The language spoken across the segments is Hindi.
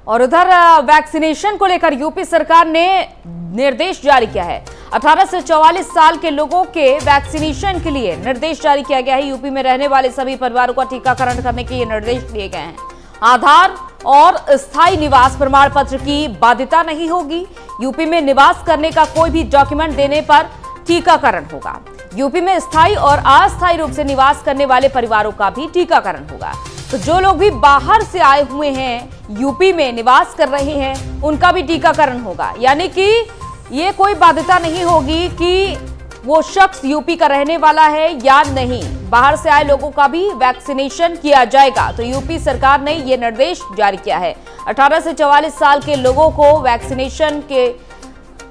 और उधर वैक्सीनेशन को लेकर यूपी सरकार ने निर्देश जारी किया है। 18 से 44 साल के लोगों के वैक्सीनेशन के लिए निर्देश जारी किया गया है। यूपी में रहने वाले सभी परिवारों का टीकाकरण करने के ये निर्देश दिए गए हैं। आधार और स्थायी निवास प्रमाण पत्र की बाध्यता नहीं होगी। यूपी में निवास करने का कोई भी डॉक्यूमेंट देने पर टीकाकरण होगा। यूपी में स्थायी और अस्थायी रूप से निवास करने वाले परिवारों का भी टीकाकरण होगा। तो जो लोग भी बाहर से आए हुए हैं, यूपी में निवास कर रहे हैं, उनका भी टीकाकरण होगा। यानी कि ये कोई बाध्यता नहीं होगी कि वो शख्स यूपी का रहने वाला है या नहीं। बाहर से आए लोगों का भी वैक्सीनेशन किया जाएगा। तो यूपी सरकार ने ये निर्देश जारी किया है। 18 से 44 साल के लोगों को वैक्सीनेशन के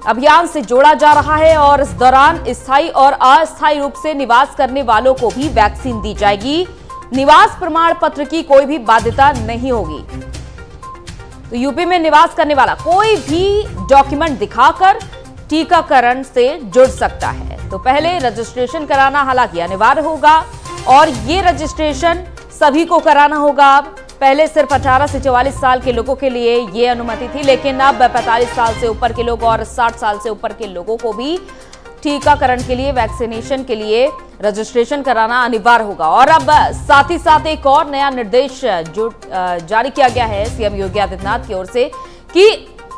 अभियान से जोड़ा जा रहा है और इस दौरान स्थायी और अस्थायी रूप से निवास करने वालों को भी वैक्सीन दी जाएगी। निवास प्रमाण पत्र की कोई भी बाध्यता नहीं होगी। तो यूपी में निवास करने वाला कोई भी डॉक्यूमेंट दिखाकर टीकाकरण से जुड़ सकता है। तो पहले रजिस्ट्रेशन कराना हालांकि अनिवार्य होगा और ये रजिस्ट्रेशन सभी को कराना होगा। पहले सिर्फ 18 से 44 साल के लोगों के लिए ये अनुमति थी, लेकिन अब 45 साल से ऊपर के लोग और 60 साल से ऊपर के लोगों को भी टीकाकरण के लिए, वैक्सीनेशन के लिए रजिस्ट्रेशन कराना अनिवार्य होगा। और अब साथ ही साथ एक और नया निर्देश जो जारी किया गया है सीएम योगी आदित्यनाथ की ओर से कि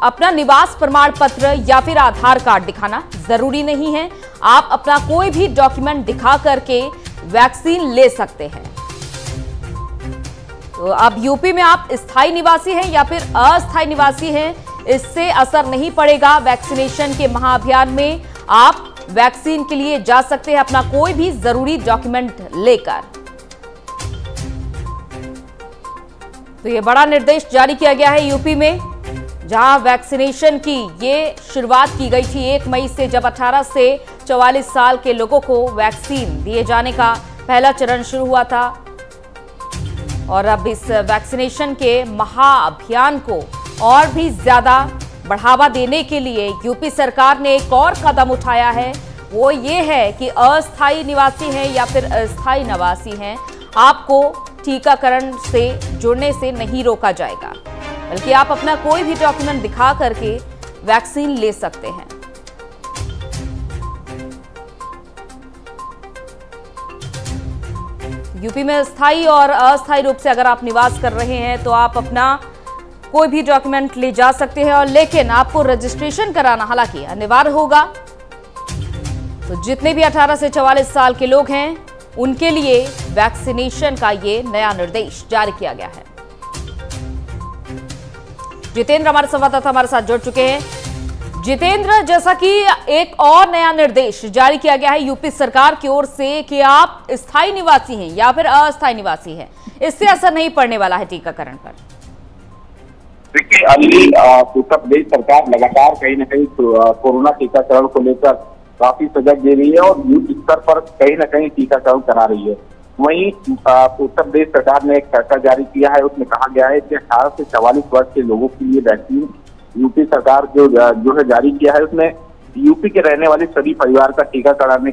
अपना निवास प्रमाण पत्र या फिर आधार कार्ड दिखाना जरूरी नहीं है। आप अपना कोई भी डॉक्यूमेंट दिखा करके वैक्सीन ले सकते हैं। तो अब यूपी में आप स्थायी निवासी हैं या फिर अस्थायी निवासी हैं, इससे असर नहीं पड़ेगा। वैक्सीनेशन के महाअभियान में आप वैक्सीन के लिए जा सकते हैं अपना कोई भी जरूरी डॉक्यूमेंट लेकर। तो ये बड़ा निर्देश जारी किया गया है यूपी में, जहां वैक्सीनेशन की ये शुरुआत की गई थी 1 मई से, जब 18 से 44 साल के लोगों को वैक्सीन दिए जाने का पहला चरण शुरू हुआ था। और अब इस वैक्सीनेशन के महाअभियान को और भी ज्यादा बढ़ावा देने के लिए यूपी सरकार ने एक और कदम उठाया है। वो ये है कि अस्थायी निवासी हैं या फिर अस्थायी निवासी हैं, आपको टीकाकरण से जुड़ने से नहीं रोका जाएगा, बल्कि आप अपना कोई भी डॉक्यूमेंट दिखा करके वैक्सीन ले सकते हैं। यूपी में स्थायी और अस्थायी रूप से अगर आप निवास कर रहे हैं तो आप अपना कोई भी डॉक्यूमेंट ले जा सकते हैं, और लेकिन आपको रजिस्ट्रेशन कराना हालांकि अनिवार्य होगा। तो जितने भी 18 से 44 साल के लोग हैं उनके लिए वैक्सीनेशन का ये नया निर्देश जारी किया गया है। जितेंद्र हमारे संवाददाता हमारे साथ जुड़ चुके हैं। जितेंद्र, जैसा कि एक और नया निर्देश जारी किया गया है यूपी सरकार की ओर से कि आप स्थायी निवासी हैं या फिर अस्थायी निवासी हैं, इससे असर नहीं पड़ने वाला है टीकाकरण पर। देखिए अली, उत्तर प्रदेश सरकार लगातार कहीं न कहीं कोरोना टीकाकरण को लेकर काफी सजग दे रही है और युद्ध स्तर पर कहीं न कहीं टीकाकरण करा रही है। वहीं उत्तर प्रदेश सरकार ने एक फैसला जारी किया है, उसमें कहा गया है कि 18 से 44 वर्ष के लोगों के लिए वैक्सीन यूपी सरकार जो है जारी किया है, उसमें यूपी के रहने वाले सभी परिवार का टीकाकरण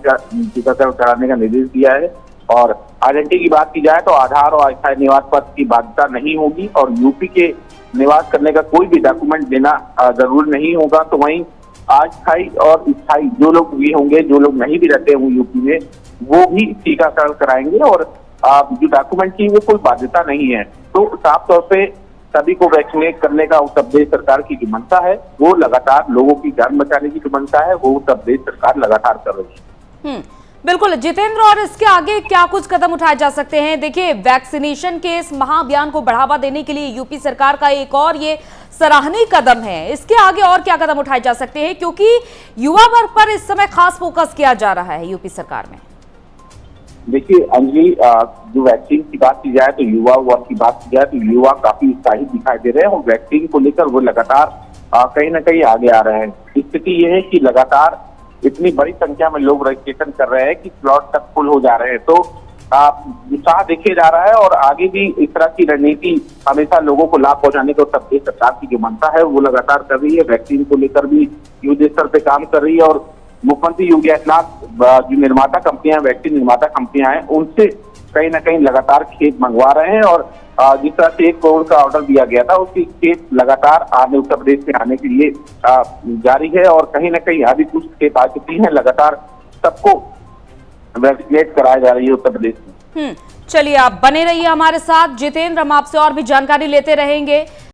कराने का निर्देश दिया है। और आइडेंटिटी की बात की जाए तो आधार और अस्थायी निवास पत्र की बाध्यता नहीं होगी और यूपी के निवास करने का कोई भी डॉक्यूमेंट देना जरूरी नहीं होगा। तो वहीं अस्थायी और स्थायी जो लोग भी होंगे, जो लोग नहीं भी रहते होंगे यूपी में, वो भी टीकाकरण कराएंगे और जो डॉक्यूमेंट की वो कोई बाध्यता नहीं है। तो साफ तौर पे सभी को वैक्सीनेट करने का उत्तर प्रदेश सरकार की जो मंशा है, वो लगातार लोगों की जान बचाने की जो मंशा है, वो उत्तर प्रदेश सरकार लगातार कर रही है। बिल्कुल जितेंद्र, और इसके आगे क्या कुछ कदम उठाए जा सकते हैं? देखिए, वैक्सीनेशन के इस महाअभियान को बढ़ावा देने के लिए यूपी सरकार का एक और ये सराहनीय कदम है। इसके आगे और क्या कदम उठाए जा सकते हैं, क्योंकि युवा वर्ग पर इस समय खास फोकस किया जा रहा है यूपी सरकार में? देखिए अंजलि, जो वैक्सीन की बात की जाए तो युवा वर्ग की बात की जाए तो युवा काफी उत्साहित दिखाई दे रहे हैं और वैक्सीन को लेकर वो लगातार कहीं न कहीं आगे आ रहे हैं। स्थिति ये है कि लगातार इतनी बड़ी संख्या में लोग रजिस्ट्रेशन कर रहे हैं कि स्लॉट तक फुल हो जा रहे हैं। तो उत्साह देखे जा रहा है और आगे भी इस तरह की रणनीति हमेशा लोगों को लाभ पहुंचाने को उत्तर प्रदेश सरकार की जो मंशा है वो लगातार कर रही है। वैक्सीन को लेकर भी युद्ध स्तर पे काम कर रही है और मुख्यमंत्री योगी आदित्यनाथ जो निर्माता कंपनियां, वैक्सीन निर्माता कंपनियां हैं, उनसे कहीं ना कहीं लगातार खेप मंगवा रहे हैं और जिस तरह से 1 करोड़ का ऑर्डर दिया गया था, उसकी खेप लगातार आने उत्तर प्रदेश में आने के लिए जारी है और कहीं ना कहीं अभी कुछ खेप आ चुकी है। लगातार सबको वैक्सीनेट कराया जा रही है उत्तर प्रदेश में। चलिए, आप बने रहिए हमारे साथ जितेंद्र, हम आपसे और भी जानकारी लेते रहेंगे।